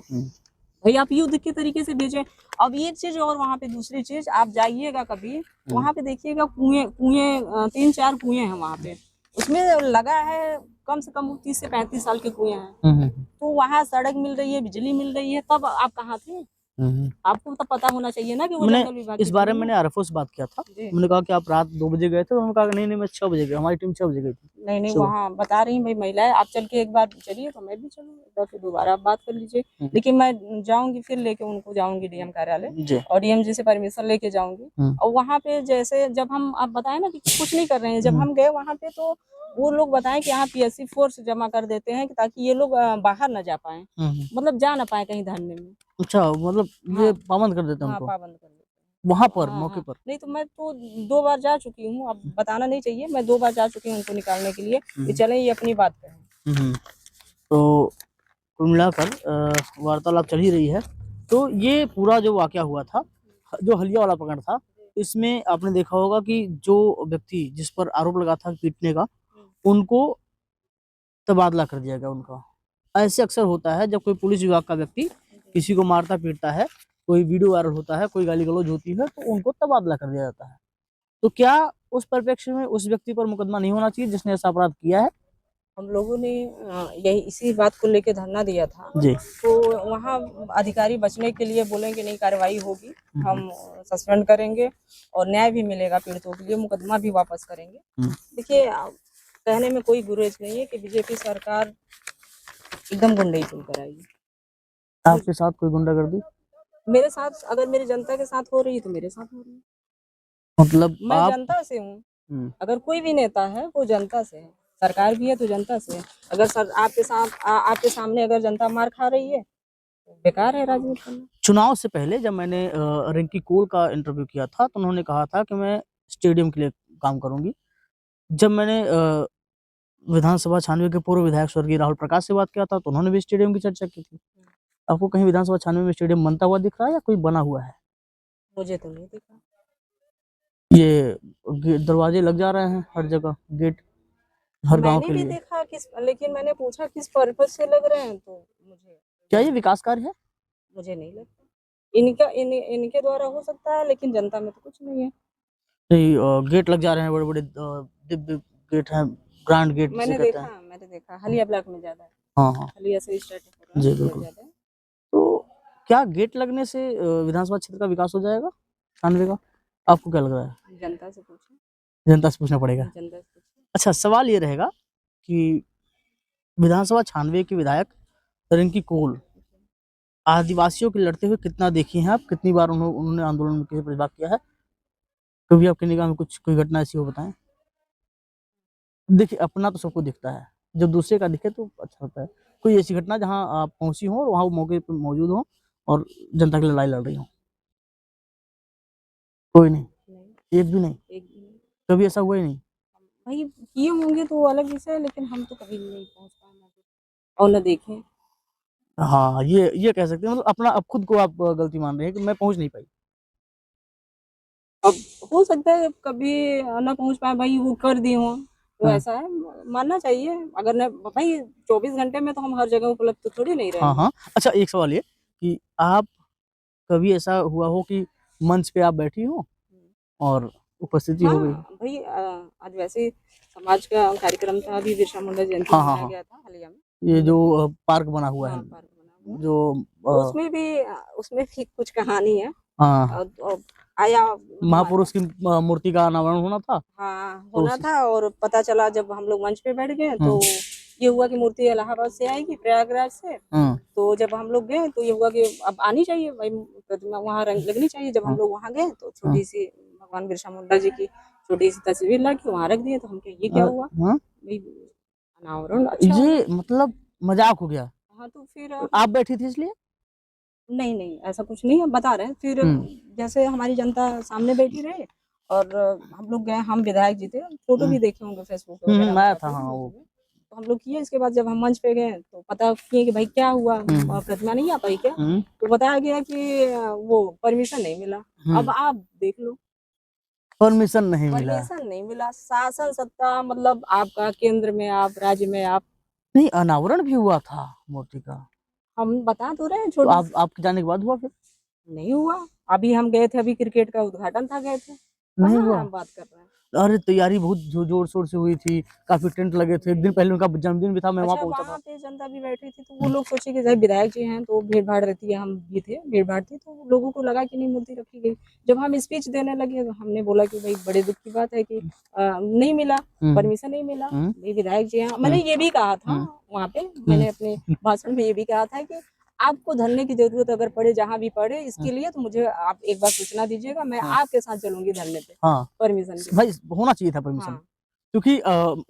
भाई, आप युद्ध के तरीके से भेजें। अब एक चीज और वहाँ पे दूसरी चीज, आप जाइएगा कभी वहाँ पे देखिएगा, कुएं 3-4 कुएं हैं वहाँ पे, उसमें लगा है कम से कम 30 से 35 साल के कुएं हैं। तो वहाँ सड़क मिल रही है, बिजली मिल रही है, तब आप कहाँ थे? आपको तो पता होना चाहिए ना कि वो जंगल विभाग इस बारे में मैंने आरएफओ से बात किया था। मैंने कहा कि आप रात 2 बजे गए थे, तो उन्होंने कहा नहीं मैं 6 बजे गया, हमारी टीम 6 बजे गई थी। नहीं वहाँ बता रही भाई महिलाएं, आप चल के एक बार चलिए तो मैं भी चलूँ, फिर दोबारा आप बात कर लीजिए। लेकिन मैं जाऊंगी फिर लेके उनको जाऊंगी डीएम कार्यालय और डीएम जी से परमिशन लेके जाऊंगी। और वहाँ पे जैसे जब हम आप बताए ना कि कुछ नहीं कर रहे हैं, जब हम गए वहाँ पे तो वो लोग बताएं कि यहाँ पीएससी फोर्स जमा कर देते हैं ताकि ये लोग बाहर न जा पाए, मतलब जा ना पाए कहीं धरने में। अच्छा, मतलब ये पाबंद कर देते हैं उनको? पाबंद कर देते वहाँ पर मौके पर? नहीं तो मैं तो 2 बार जा चुकी हूँ, अब बताना नहीं चाहिए, मैं 2 बार जा चुकी हूँ उनको निकालने के लिए कि चलें ये अपनी बात करें। तो कुल मिलाकर वार्तालाप चल ही रही है। तो ये पूरा जो वाकया हुआ था, जो हलिया वाला प्रकरण था, इसमें आपने देखा होगा कि जो व्यक्ति जिस पर आरोप लगा था पीटने का, उनको तबादला कर दिया गया उनका। ऐसे अक्सर होता है जब कोई पुलिस विभाग का व्यक्ति किसी को मारता पीटता है, कोई वीडियो वायरल होता है, कोई गाली गलौज होती है, तो उनको तबादला कर दिया जाता है। तो क्या उस परिप्रेक्ष्य में उस व्यक्ति पर मुकदमा नहीं होना चाहिए जिसने ऐसा अपराध किया है? हम लोगों ने यही इसी बात को लेकर धरना दिया था जी। तो वहाँ अधिकारी बचने के लिए बोलेंगे नहीं कार्रवाई होगी, हम सस्पेंड करेंगे और न्याय भी मिलेगा पीड़ितों के लिए, मुकदमा भी वापस करेंगे। देखिए कहने में कोई गुरेज नहीं है कि बीजेपी सरकार एकदम गुंडई चल कर आई। आपके साथ कोई गुंडागर्दी? मेरे साथ, अगर मेरी जनता के साथ हो रही है तो मेरे साथ हो रही है। मतलब मैं जनता से हूँ, अगर कोई भी नेता है वो जनता से है, सरकार भी है तो जनता से है। अगर सर आपके सामने अगर जनता मार खा रही है तो बेकार है राजनीति करना। चुनाव से पहले जब मैंने रिंकी कौल का इंटरव्यू किया था तो उन्होंने कहा था कि मैं स्टेडियम के लिए काम करूंगी। जब मैंने विधानसभा 96 के पूर्व विधायक स्वर्गीय राहुल प्रकाश से बात किया था तो उन्होंने भी स्टेडियम की चर्चा की थी। आपको कहीं विधानसभा 96 में स्टेडियम बनता हुआ दिख रहा है या कोई बना हुआ है? मुझे तो नहीं दिखा। ये दरवाजे लग जा रहे हैं हर जगह, गेट हर गांव के लिए। मैंने भी देखा लेकिन मैंने पूछा किस पर्पज से लग रहे हैं तो मुझे क्या ये विकास कार्य है? मुझे नहीं लगता। इनके द्वारा हो सकता है लेकिन जनता में तो कुछ नहीं है। नहीं, गेट लग जा रहे हैं, बड़े बड़े दिव्य गेट हैं, ग्रांड गेट जिसे कहते हैं। मैंने देखा हलिया ब्लॉक में ज्यादा है। हाँ हलिया से स्टार्ट हो जी बिल्कुल। तो क्या गेट लगने से विधानसभा क्षेत्र का विकास हो जाएगा 96 का? आपको क्या लग रहा है? जनता से पूछो। जनता से पूछना पड़ेगा। जनता से पूछो। अच्छा, सवाल ये रहेगा कि विधानसभा 96 की विधायक रिंकी कौल आदिवासियों के लड़ते हुए कितना देखे हैं आप? कितनी बार उन्होंने आंदोलन में किसी प्रतिभाग किया है? कभी आपकी निगाह में कुछ कोई घटना ऐसी हो बताएं। देखिए, अपना तो सबको दिखता है, जब दूसरे का दिखे तो अच्छा लगता है। कोई ऐसी घटना जहां आप पहुंची हो और वहां वो मौके पर मौजूद हो और जनता की लड़ाई लड़ रही हो? कोई नहीं, नहीं, एक भी नहीं, एक भी नहीं। कभी ऐसा हुआ ही नहीं। भाई किए होंगे तो वो अलग विषय है, लेकिन हम तो कभी नहीं पहुंच पाए मौके पे और न देखें। हाँ, ये कह सकते हैं, मतलब अपना अब खुद को आप गलती मान रहे हैं कि मैं पहुंच नहीं पाई। अब हो सकता है कभी ना पहुंच पाए, भाई वो कर दिए हों, तो हाँ, ऐसा है, मानना चाहिए। अगर न भाई 24 घंटे में तो हम हर जगह उपलब्ध तो थोड़ी नहीं हाँ, रहेंगे। हाँ। अच्छा, एक सवाल ये कि आप कभी ऐसा हुआ हो कि मंच पे आप बैठी हो और उपस्थिति हो गई? हाँ, भई आज वैसे ही समाज का कार्यक्रम था, अभी बिरसा मुंडा जयंती हाँ, हाँ, मनाया हाँ। गया था हालिया में। ये हम जो लोग गए पार्क बना हुआ है, हाँ, पार्क बना हुआ। जो तो अ, उसमें भी कुछ कहानी है। हाँ, आया हमारा महापुरुष की मूर्ति का अनावरण होना था, हाँ, तो होना उसी था और पता चला जब हम लोग मंच पे बैठ गए हुँ, तो ये हुआ कि मूर्ति इलाहाबाद से आएगी, प्रयागराज से। हुँ, तो जब हम लोग गए तो ये हुआ कि अब आनी चाहिए भाई, प्रतिमा वहाँ रंग लगनी चाहिए। जब हम हुँ, लोग वहाँ गए तो हुँ। छोटी-सी भगवान बिरसा मुंडा जी की छोटी-सी तस्वीर ला के वहाँ रख दिए। तो हम कहे ये क्या हुआ? हाँ, भई अनावरण अच्छा होगा। ये मतलब मज़ाक हो गया। हाँ, तो फिर आप बैठी थी इसलिए? नहीं, नहीं, ऐसा कुछ नहीं है, बता रहे हैं। फिर हुँ, जैसे हमारी जनता सामने बैठी रही और हम लोग गए, हम विधायक जी थे, फ़ोटो हुँ, भी देखे होंगे फ़ेसबुक पे हुँ, वगैरह में आया था काफ़ी हाँ, न्यूज़ वो। में। तो हम लोग किए, इसके बाद जब हम मंच पे गए तो पता किए कि भाई क्या हुआ? हुँ, प्रतिमा नहीं आ पाई क्या? हुँ, तो बताया गया कि वो परमिशन नहीं मिला। अब हुँ, आप देख लो, परमिशन नहीं मिला। परमिशन नहीं मिला, शासन सत्ता मतलब आपका केंद्र में आप, राज्य में आप, नहीं, अनावरण भी हुआ था मूर्ति का, हम बता तो रहे हैं तो छोटी आप आपके जाने के बाद हुआ फिर? नहीं हुआ। अभी हम गए थे, अभी क्रिकेट का उद्घाटन था, गए थे। नहीं कहाँ हुआ? हम बात कर रहे हैं? अरे, तैयारी बहुत ज़ोर-शोर से हुई थी, काफ़ी टेंट लगे थे, 1 दिन पहले उनका जन्मदिन भी था, मैं वहाँ अच्छा, पहुँचा था। वहाँ पे जनता भी बैठी थी, तो वो हुँ, लोग सोचे कि भाई विधायक जी हैं तो भीड़-भाड़ रहती है, हम भी थे, भीड़-भाड़ थी, तो लोगों को लगा कि नहीं मूर्ति रखी गई। जब हम स्पीच देने लगे तो हमने बोला कि भाई बड़े दुःख की बात है कि नहीं मिला, हुँ, परमिशन नहीं मिला। हुँ, ये विधायक जी हैं, मैंने हुँ, ये भी कहा था हुँ, वहाँ पे, हुँ, मैंने अपने भाषण में ये भी कहा था कि आपको धरने की ज़रूरत अगर पड़े, जहाँ भी पड़े, हुँ, इसके लिए तो मुझे आप एक बार सूचना दीजिएगा, मैं हाँ, आपके साथ चलूँगी धरने पे, हाँ। परमिशन के भाई, लिए। होना चाहिए था परमिशन। हाँ। क्योंकि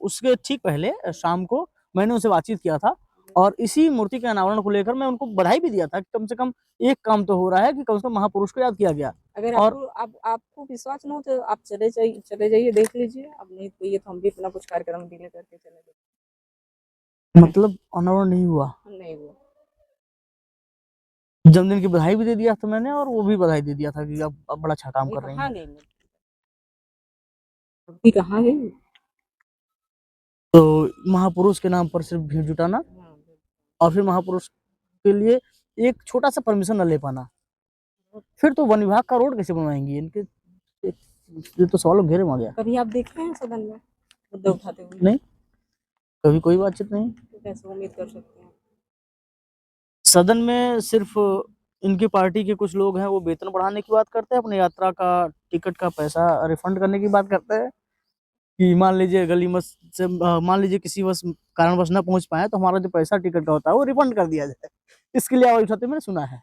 उसके ठीक पहले शाम को मैंने उनसे बातचीत किया था और इसी मूर्ति के अनावरण को लेकर मैं उनको बधाई भी दिया था कि कम से कम एक काम तो हो रहा है कि कम से कम महापुरुष को याद किया गया। अगर और आपको विश्वास ना हो तो आप चले जाइए, देख लीजिए। अब नहीं तो ये तो हम भी अपना कुछ कार्यक्रम डिले करके चले गए। मतलब अनावरण नहीं हुआ। नहीं हुआ। जन्मदिन की बधाई भी दे दिया था मैंने और वो भी बधाई दे दिया था कि अब बड़ा अच्छा काम अभी कर रही हैं। कहाँ गई मूर्ति? मूर्ति कहाँ गई? तो महापुरुष के नाम पर सिर्फ भीड़ जुटाना हाँ, और फिर महापुरुष के लिए एक छोटा-सा परमिशन ना ले पाना। फिर तो वन विभाग का रोड कैसे बनवाएँगी? इनके ये तो सवालों के घेरे में आ गया। कभी आप देखे हैं सदन में मुद्दा उठाते हुए? नहीं, कभी कोई बातचीत नहीं। तो कैसे उम्मीद कर सकते हैं? सदन में सिर्फ इनकी पार्टी के कुछ लोग हैं, वो वेतन बढ़ाने की बात करते हैं, अपनी यात्रा का, टिकट का पैसा रिफंड करने की बात करते हैं कि मान लीजिए मान लीजिए किसी कारणवश ना पहुँच पाएँ, तो हमारा जो पैसा टिकट का होता है, वो रिफंड कर दिया जाए। इसके लिए आवाज़ उठाते मैंने सुना है।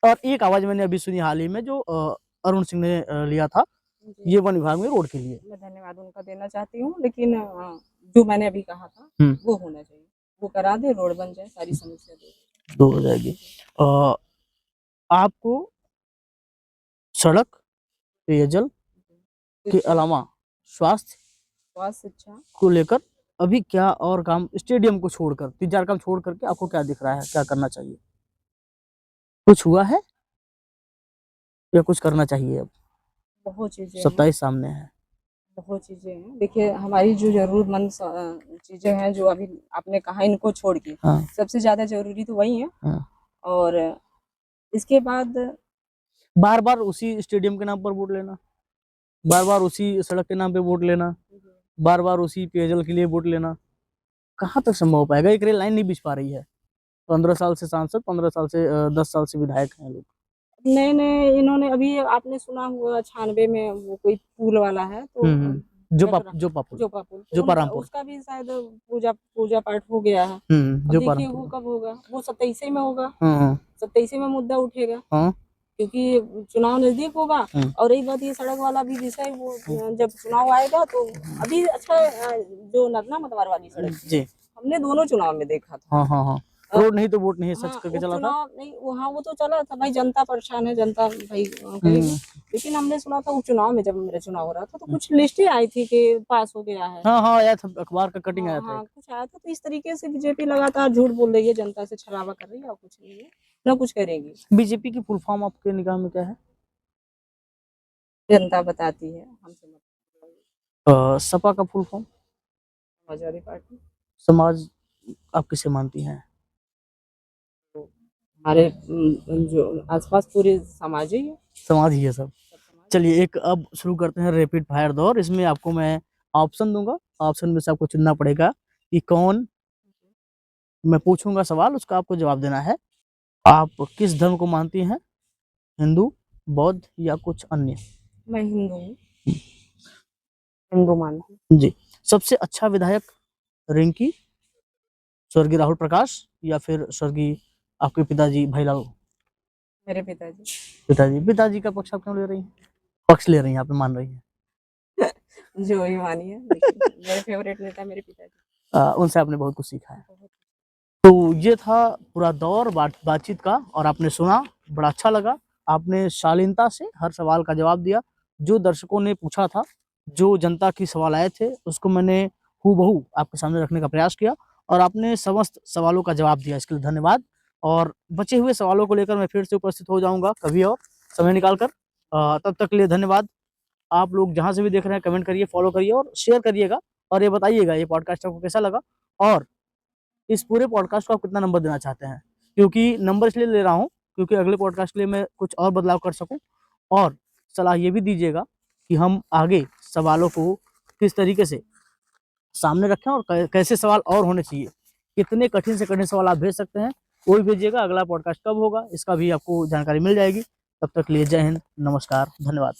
और एक आवाज़ मैंने अभी सुनी हाल ही में जो अरुण सिंह ने लिया था, जी, ये वन विभाग में रोड के लिए। मैं धन्यवाद उनका देना चाहती हूँ, लेकिन जो मैंने अभी कहा था, हुँ, वो होना चाहिए। वो करा दें, रोड बन जाए, सारी समस्या दूर हो तो हो जाएगी। अ, आपको सड़क, पेयजल जाए। के शिक्षा, अलावा स्वास्थ्य स्वास्थ्य, शिक्षा, को लेकर अभी क्या और काम स्टेडियम को छोड़कर 3-4 काम छोड़ कर के आपको क्या दिख रहा है? क्या करना चाहिए? कुछ हुआ है या कुछ करना चाहिए अब? बहुत चीज़ें हैं। 27 सामने है। बहुत चीज़ें हैं। देखिए, हमारी जो ज़रूरतमंद चीज़ें हैं, जो अभी आपने कहा इनको छोड़ के, हाँ, सबसे ज़्यादा ज़रूरी तो वही है। हाँ। और इसके बाद बार-बार उसी स्टेडियम के नाम पर वोट लेना, बार-बार उसी सड़क के नाम पे वोट लेना, बार-बार उसी पेयजल के लिए वोट लेना, कहाँ तक संभव हो पाएगा? एक रेल लाइन नहीं बिछ पा रही है। 15 साल से सांसद, 15 साल से 10 साल से विधायक हैं लोग। नए-नए इन्होंने अभी आपने सुना होगा 96 में वो कोई पुल वाला है, तो हुँ, हुँ। जोपापुर जोपापुर जोपारामपुर। उसका भी शायद पूजा पूजा पाठ हो गया है। अब देखिए वो कब होगा, वो 27 में होगा, 27 में मुद्दा उठेगा, क्योंकि चुनाव नजदीक होगा। और एक बात, ये सड़क वाला भी विषय, वो जब चुनाव आएगा तो अभी अच्छा जो नगना मतवार वाली सड़क जी हमने दोनों चुनाव में देखा था। रोड नहीं तो वोट नहीं, सच करके चला था। चुनाव नहीं वहाँ वो तो चला था भाई, जनता परेशान है, जनता भाई कहेगी। लेकिन हमने सुना था उपचुनाव में, जब मेरा चुनाव हो रहा था तो कुछ लिस्टें आई थी कि पास हो गया है। आया था, अखबार का कटिंग आया था। कुछ आया था। तो इस तरीके से बीजेपी लगातार झूठ बोल रही है, जनता से छलावा कर रही है, और कुछ नहीं है, ना कुछ करेगी। बीजेपी की फुल फॉर्म आपके निगाह में क्या है? जनता बताती है, हमसे मत। सपा का फुल फॉर्म? समाजवादी पार्टी। समाज आप किसे मानती हैं? हमारे जो आसपास पूरे समाज ही है। समाज ही है सब। चलिए एक अब शुरू करते हैं रैपिड फायर दौर। इसमें आपको मैं ऑप्शन दूंगा, ऑप्शन में से आपको चुनना पड़ेगा कि कौन, मैं पूछूंगा सवाल, उसका आपको जवाब देना है। आप किस धर्म को मानती हैं? हिंदू, बौद्ध या कुछ अन्य? मैं हिंदू हूँ, हिंदू मानती हूँ जी। सबसे अच्छा विधायक रिंकी, स्वर्गीय राहुल प्रकाश, या फिर स्वर्गीय आपके पिताजी भाईलाल? मेरे पिताजी का पक्ष आप क्यों ले रही हैं? पक्ष ले रही हैं, आप मान रही हैं? जो ही मानिए, मेरे फेवरेट नेता मेरे पिताजी। उनसे आपने बहुत कुछ सीखा है। तो ये था पूरा दौर बातचीत का, और आपने सुना, बड़ा अच्छा लगा। आपने शालीनता से हर सवाल का जवाब दिया। जो दर्शकों ने पूछा था, जो जनता की सवाल आए थे, उसको मैंने हूबहू आपके सामने रखने का प्रयास किया, और आपने समस्त सवालों का जवाब दिया। इसके लिए धन्यवाद। और बचे हुए सवालों को लेकर मैं फिर से उपस्थित हो जाऊंगा कभी और समय निकाल कर। तब तक के लिए धन्यवाद। आप लोग जहां से भी देख रहे हैं, कमेंट करिए, फॉलो करिए और शेयर करिएगा, और ये बताइएगा ये पॉडकास्ट आपको कैसा लगा, और इस पूरे पॉडकास्ट को आप कितना नंबर देना चाहते हैं। क्योंकि नंबर इसलिए ले रहा हूँ क्योंकि अगले पॉडकास्ट के लिए मैं कुछ और बदलाव कर सकूं, और सलाह ये भी दीजिएगा कि हम आगे सवालों को किस तरीके से सामने रखें, और कैसे सवाल और होने चाहिए। कितने कठिन से कठिन सवाल आप भेज सकते हैं, वो भी भेजिएगा। अगला पॉडकास्ट कब होगा इसका भी आपको जानकारी मिल जाएगी। तब तक लिए जय हिंद, नमस्कार, धन्यवाद।